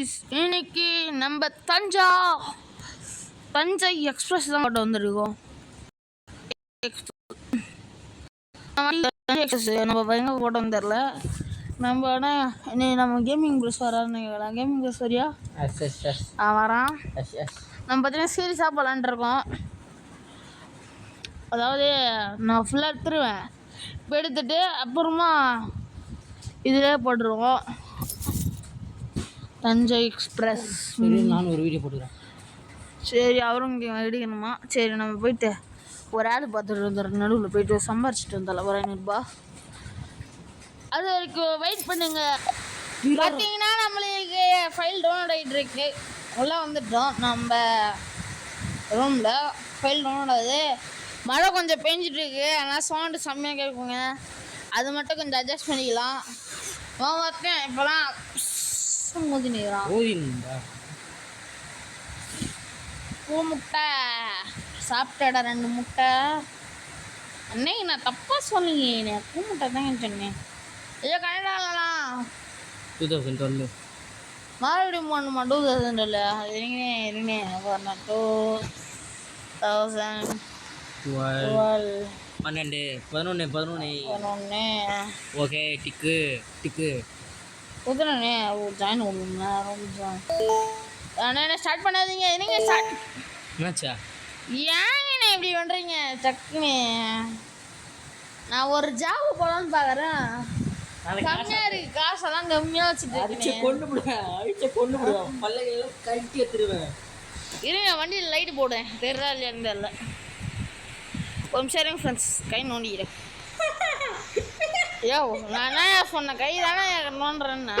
Guys, இன்னைக்கு நம்ம Thanjai express தான் போட்டு வந்திருக்கோம். நம்ம பயங்கர போட்டு வந்துடல. நம்ம ஆனால் நம்ம கேமிங் ப்ளஸ் வரான்னு கேட்கலாம். கேமிங் ப்ளஸ் வரியா? வரான். நம்ம பார்த்தீங்கன்னா சீரியஸாக போகலான்ட்ருக்கோம். அதாவது நான் ஃபுல்லாக எடுத்துருவேன். இப்போ எடுத்துட்டு அப்புறமா இதிலே போட்டுருவோம். தஞ்சை எக்ஸ்பிரஸ். நான் ஒரு வீடியோ போட்டுக்கிறேன். சரி, அவரும் இங்கே எடுக்கணுமா? சரி, நம்ம போயிட்டு ஒரு ஆள் பார்த்துட்டு வந்துடுறோம். நடுவில் போயிட்டு சம்பாரிச்சிட்டு வந்தால ஒரு 500 ரூபா. அது வரைக்கும் வெயிட் பண்ணுங்க. பார்த்தீங்கன்னா நம்மளுக்கு ஃபைல் டவுன்லோட் ஆகிட்டு இருக்கு. உள்ளே வந்துட்டோம். நம்ம ரூமில் ஃபைல் டவுன்லோட் ஆகுது. மழை கொஞ்சம் பெஞ்சிட்ருக்கு, அதனால் சவுண்டு செம்மையாக கேட்குங்க. அது மட்டும் கொஞ்சம் அட்ஜஸ்ட் பண்ணிக்கலாம். ஓகேன். இப்போலாம் மோதினிக்கிறான். பூ முட்டை சாப்பிட்டடா 2 முட்டை. அன்னைக்கு நான் தப்பாக சொன்னீங்க. பூ முட்டை தாங்க சொன்னேன். ஐயோ கனடாலாம் 2012 மறுபடியும் பண்ணுமா? 2000 இல்லை, இருங்க 2011. ஓகே, டிக்கு குதிரண்ணே ஜாயின் பண்ணுங்க. ரொம்ப ஸ்டார்ட் பண்ணாதீங்க. என்னங்க ஸ்டார்ட் என்னாச்சா? ஏங்கண்ணே இப்படி பண்ணுறீங்க? டக்குன்னு நான் ஒரு ஜாப் போகலான்னு பார்க்குறேன். கம்மியாக இருக்குது, காசெல்லாம் கம்மியாக வச்சுட்டு இருங்க. வண்டியில் லைட்டு போடுவேன். தெரிதா இல்லையான்னு தெரியல. ஒரு நிமிஷம் இருங்க ஃப்ரெண்ட்ஸ், கை நோண்டிக்கிறேன். ஐயோ நான் என்ன சொன்னேன்? கை தானே நோண்டுறேன்னா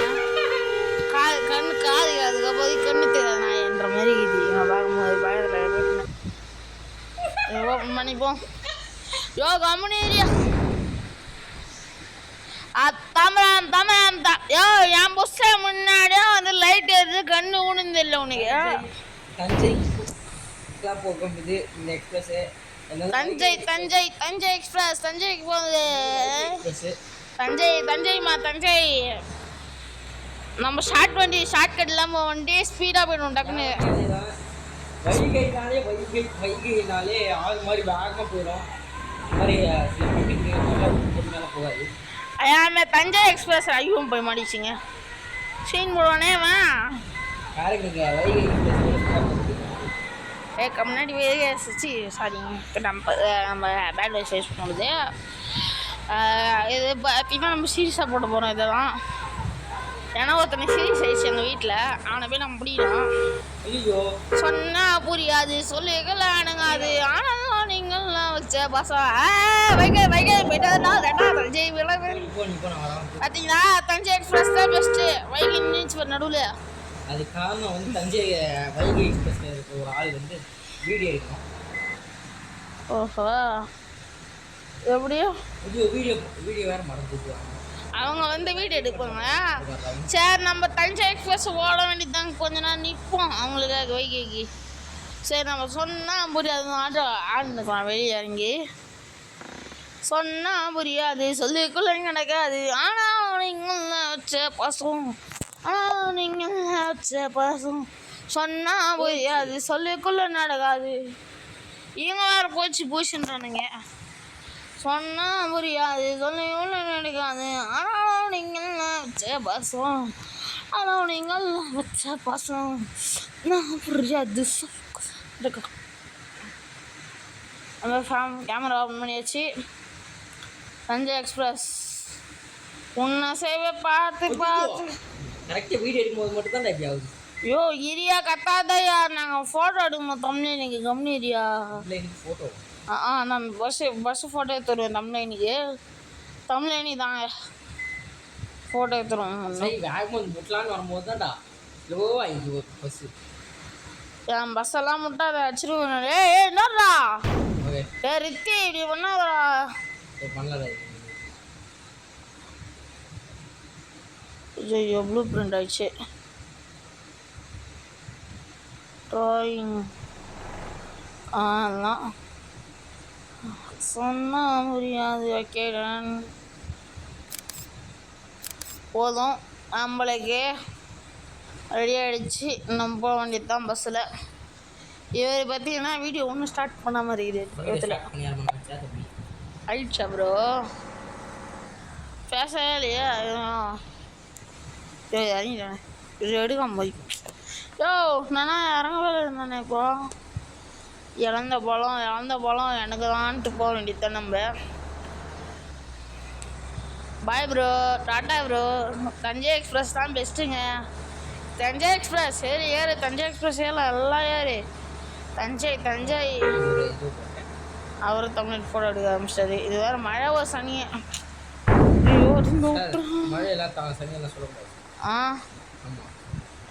காது அதுக்கப்புறம் கண்ணு தெரியாது நான் என்ற மாதிரி நான் பார்க்கும்போது பயத்தில் ஓப்பன் பண்ணிப்போம். யோ கம்முனி ஏரியா தமிழ் யோ என் புஸ்ல முன்னாடியே வந்து லைட் எரிஞ்சு கண்ணு ஊனுந்தில்லை உனக்கு. தஞ்சை எக்ஸ்பிரஸ் தஞ்சைக்கு போகுது. தஞ்சை நம்ம ஷார்ட் இல்லாமல் வண்டி ஸ்பீடாக போயிடும் டக்குன்னு. வைகைனாலே ஆள் மாதிரி வேகமாக போயிடும். தஞ்சை எக்ஸ்பிரஸ் ஐயும் போய் மாடிச்சிங்க. சீன் போடுவானே முன்னாடி சாரி நம்ம பேட் வைஸ் யூஸ் பண்ணுறது. இது பார்த்தீங்கன்னா நம்ம சீரியஸாக போட போகிறோம். இதெல்லாம் ஏன்னா ஒருத்தனை சீரியஸ் ஆயிடுச்சு எங்கள் வீட்டில். அவனை போய் நம்ம முடியணும். சொன்னா புரியாது, சொல்லிக்கலானுங்க. அது ஆனாலும் நீங்கள்லாம் வச்ச பசங்க வைகை போயிட்டா தஞ்சை பார்த்தீங்களா? தஞ்சை எக்ஸ்பிரஸ் தான் பெஸ்ட்டு. வைகை நின்றுச்சு நடுவில். அது காரணம் வந்து தஞ்சை வைகை எக்ஸ்பிரஸ்ல இருக்க ஒரு ஆள் வந்து வீடியோ எடுக்கும். ஓஹோ, எப்படியோ வீடியோ வேற மறந்துட்டு அவங்க வந்து வீடியோ எடுப்பாங்க. சரி, நம்ம தஞ்சை எக்ஸ்பிரஸ் ஓட வேண்டியதாங்க. கொஞ்ச நேரம் நிற்போம் அவங்களுக்காக வைகைக்கு. சரி, நம்ம சொன்னால் புரியாது. ஆடுக்கலாம் வெளியே இறங்கி சொன்னால் புரியாது, சொல்லிக்குள்ள நடக்காது. ஆனால் நீங்கள் வச்ச பாசம் சொன்னால் புரியாது, சொல்லிக்குள்ள நடக்காது. இவங்க வேறு பூச்சுன்றானுங்க. சொன்னால் புரியாது, சொல்லிக்குள்ள நடக்காது. ஆனால் நீங்கள் வச்ச பாசம் நான் புரியாது. நம்ம கேமரா ஓப்பன் பண்ணியாச்சு. தஞ்சை எக்ஸ்பிரஸ் உன்னை சேவை பார்த்து கரெக்டாக வீடியோ எடுக்கும்போது மட்டும் தான் டைப் ஆகுது. ஐயோ இரியா கத்தாதையா, நாங்கள் ஃபோட்டோ எடுக்கணும். தமிழ்லைனிக்கு கம்னி இரியா. ஃபோட்டோ நான் பஸ்ஸு ஃபோட்டோ எடுத்துருவேன். தமிழ்லைனி தாங்க ஃபோட்டோ எடுத்துருவோம். முட்டலான்னு வரும்போது தான்டா ஸ்லோவாக ஆகிடுச்சு பஸ்ஸு. என் பஸ்ஸெல்லாம் முட்டாத அடிச்சிருவேன். என்னடா ரித்தி இப்படி பண்ணாதடா. பண்ணல ஐயோ ப்ளூ பிரிண்ட் ஆயிடுச்சு. ட்ராயிங் அதெல்லாம் சொன்னால் முடியாது. வைக்கிறேன் போதும் நம்மளுக்கு ரெடி ஆகிடுச்சு. நம்ம போக வேண்டியது தான் பஸ்ஸில். இவர் பார்த்தீங்கன்னா வீடியோ ஒன்றும் ஸ்டார்ட் பண்ணாமல் இருக்குது. ஆயிடுச்சா ப்ரோ? பேசவே இல்லையா? இறங்கிட்டேன். இது எடுக்காம போய் நானா இறங்கவே இருந்தானே. இப்போ இழந்த பழம் எனக்கு தான்ட்டு போக வேண்டியது நம்ம. Bye bro, tata bro. Thanjai express தான் பெஸ்ட்டுங்க. தஞ்சை எக்ஸ்பிரஸ் சரி ஏறு. தஞ்சை எக்ஸ்பிரஸ் எல்லாம் ஏறு. தஞ்சை அவர் தமிழ் ஃபோட்டோ எடுக்க ஆரம்பிச்சிட்டாரு. இது வேறு மழை ஒரு சனியை.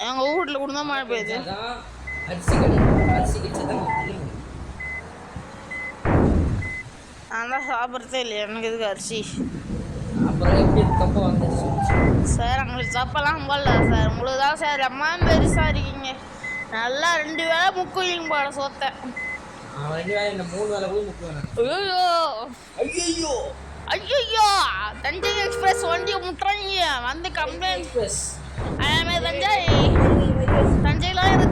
எங்கள் வீட்டில் கூட தான் மழை பெய்யுது. நான் தான் சாப்பிட்றதே இல்லையா, எனக்கு எதுக்கு அரிசி. சார் உங்களுக்கு தப்பெல்லாம் போடல சார், உங்களுக்கு தான் சார் அம்மா பெருசாக இருக்கீங்க. நல்லா 2 வேளை முக்குவீங்க போட சோத்த. ஐயோ தஞ்சை எக்ஸ்பிரஸ் வண்டியை முட்டுறாங்க வந்து கம்ப்ளைண்ட். அதே தஞ்சைலாம் இரு.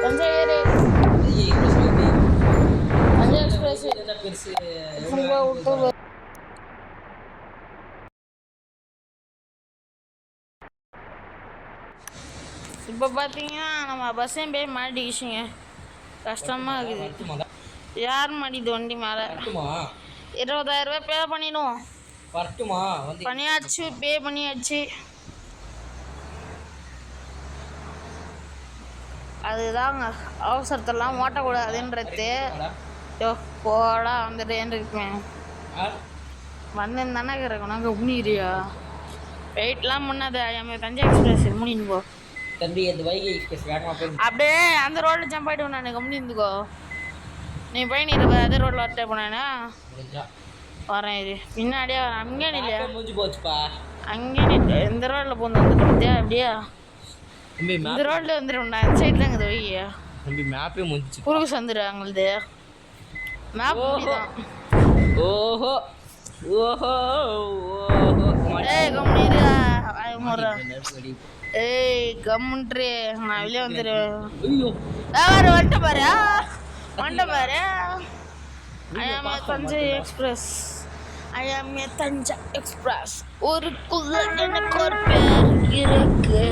தஞ்சை ஏறு. தஞ்சை எக்ஸ்பிரஸ் இப்போ பார்த்தீங்கன்னா நம்ம பஸ்ஸையும் போய் மாட்டிக்கிச்சிங்க. கஷ்டமாக இருக்குது. யார் மாட்டிது வண்டி மேலே? 20,000 ரூபாய் பே பண்ணிடுவோம். பண்ணியாச்சு, பே பண்ணியாச்சு. அதுதாங்க அவசரத்தெல்லாம் ஓட்டக்கூடாதுன்றது. போடா வந்துட்டேன்னு இருக்கேன். வந்திருந்தானே இருக்கிறேன். நாங்கள் முன்னிக்கிறியா? வெயிட்லாம் முன்னாது. தஞ்சை எக்ஸ்பிரஸ் முன்னின்னு போ. அப்படியே அந்த ரோட்ல ஜம்ப் ஆயிட்டு நான் கம்பெனி இருந்துக்கோ. நீ போய் நீ அதே ரோட்ல வரட்டே போனேன்னா வரேன். இது பின்னாடியே வரேன். அங்கே இல்லையா? அங்கே இந்த ரோட்ல போந்து வந்துட்டு அப்படியா? இந்த ரோட்ல வந்துடும். அந்த சைட்ல இருக்குது வையா. மேப்பே முடிச்சு குறுக்கு வந்துடுறாங்களது மேப். ஓஹோ ஓஹோ ஏய் கம்முன்றே. நான் வெளியே வந்துடுவேன். வந்துட்ட பாரு. தஞ்சை எக்ஸ்பிரஸ். தஞ்சை எக்ஸ்பிரஸ். ஊருக்குள்ள எனக்கு ஒரு பேர் இருக்கு.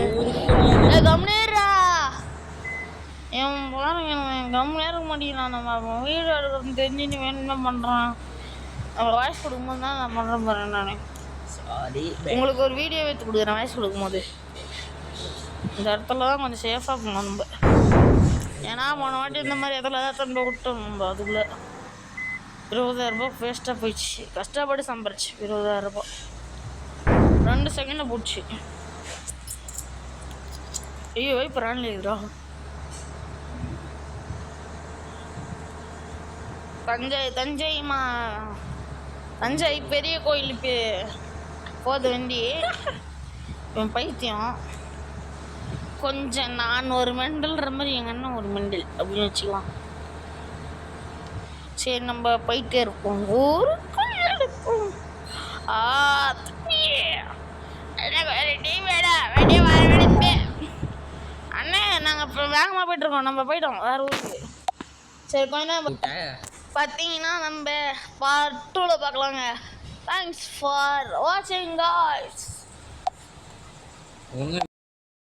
கம்முனேரா பாருங்க. கம்முனே இருக்க மாட்டேங்கிறான். நம்ம வீடு எடுக்கிறது தெரிஞ்சு நீ வேணுமே பண்ணுறான். நம்ம வாய்ஸ் கொடுக்கும்போது தான் நான் பண்ணுறேன் பாருங்க. நான் உங்களுக்கு ஒரு வீடியோ எடுத்து கொடுக்குறேன் வாய்ஸ் கொடுக்கும்போது. இந்த இடத்துல தான் கொஞ்சம் சேஃபாக போகணும் நம்ம. ஏன்னா போன வாட்டி இந்த மாதிரி இடத்துல தான் திரும்ப விட்டோம் நம்ம. அதுக்குள்ளே 20,000 ரூபாய் வேஸ்ட்டாக போயிடுச்சு. கஷ்டப்பட்டு சம்பாரிச்சு 20,000 ரூபாய் 2 செகண்டில் போச்சு. ஐயோ இப்போ ராணி இருக்குதா? தஞ்சை பெரிய கோயிலுக்கு போது வண்டி. இவன் பைத்தியம் கொஞ்சம். நான் ஒரு மெண்டல்ன்ற மாதிரி எங்கள் அண்ணன் ஒரு மெண்டல் அப்படின்னு வச்சுக்கலாம். சரி நம்ம போயிட்டே இருப்போம். ஊருக்குள் எடுப்போம். அண்ணே நாங்கள் இப்போ வேகமாக போயிட்டுருக்கோம். நம்ம போயிட்டோம் வேறு ஊருக்கு. சரி கொஞ்ச நேரம் பார்த்தீங்கன்னா நம்ம பார்ட் 2ல பார்க்கலாங்க. தேங்க்ஸ் ஃபார் வாட்சிங் காய்ஸ்.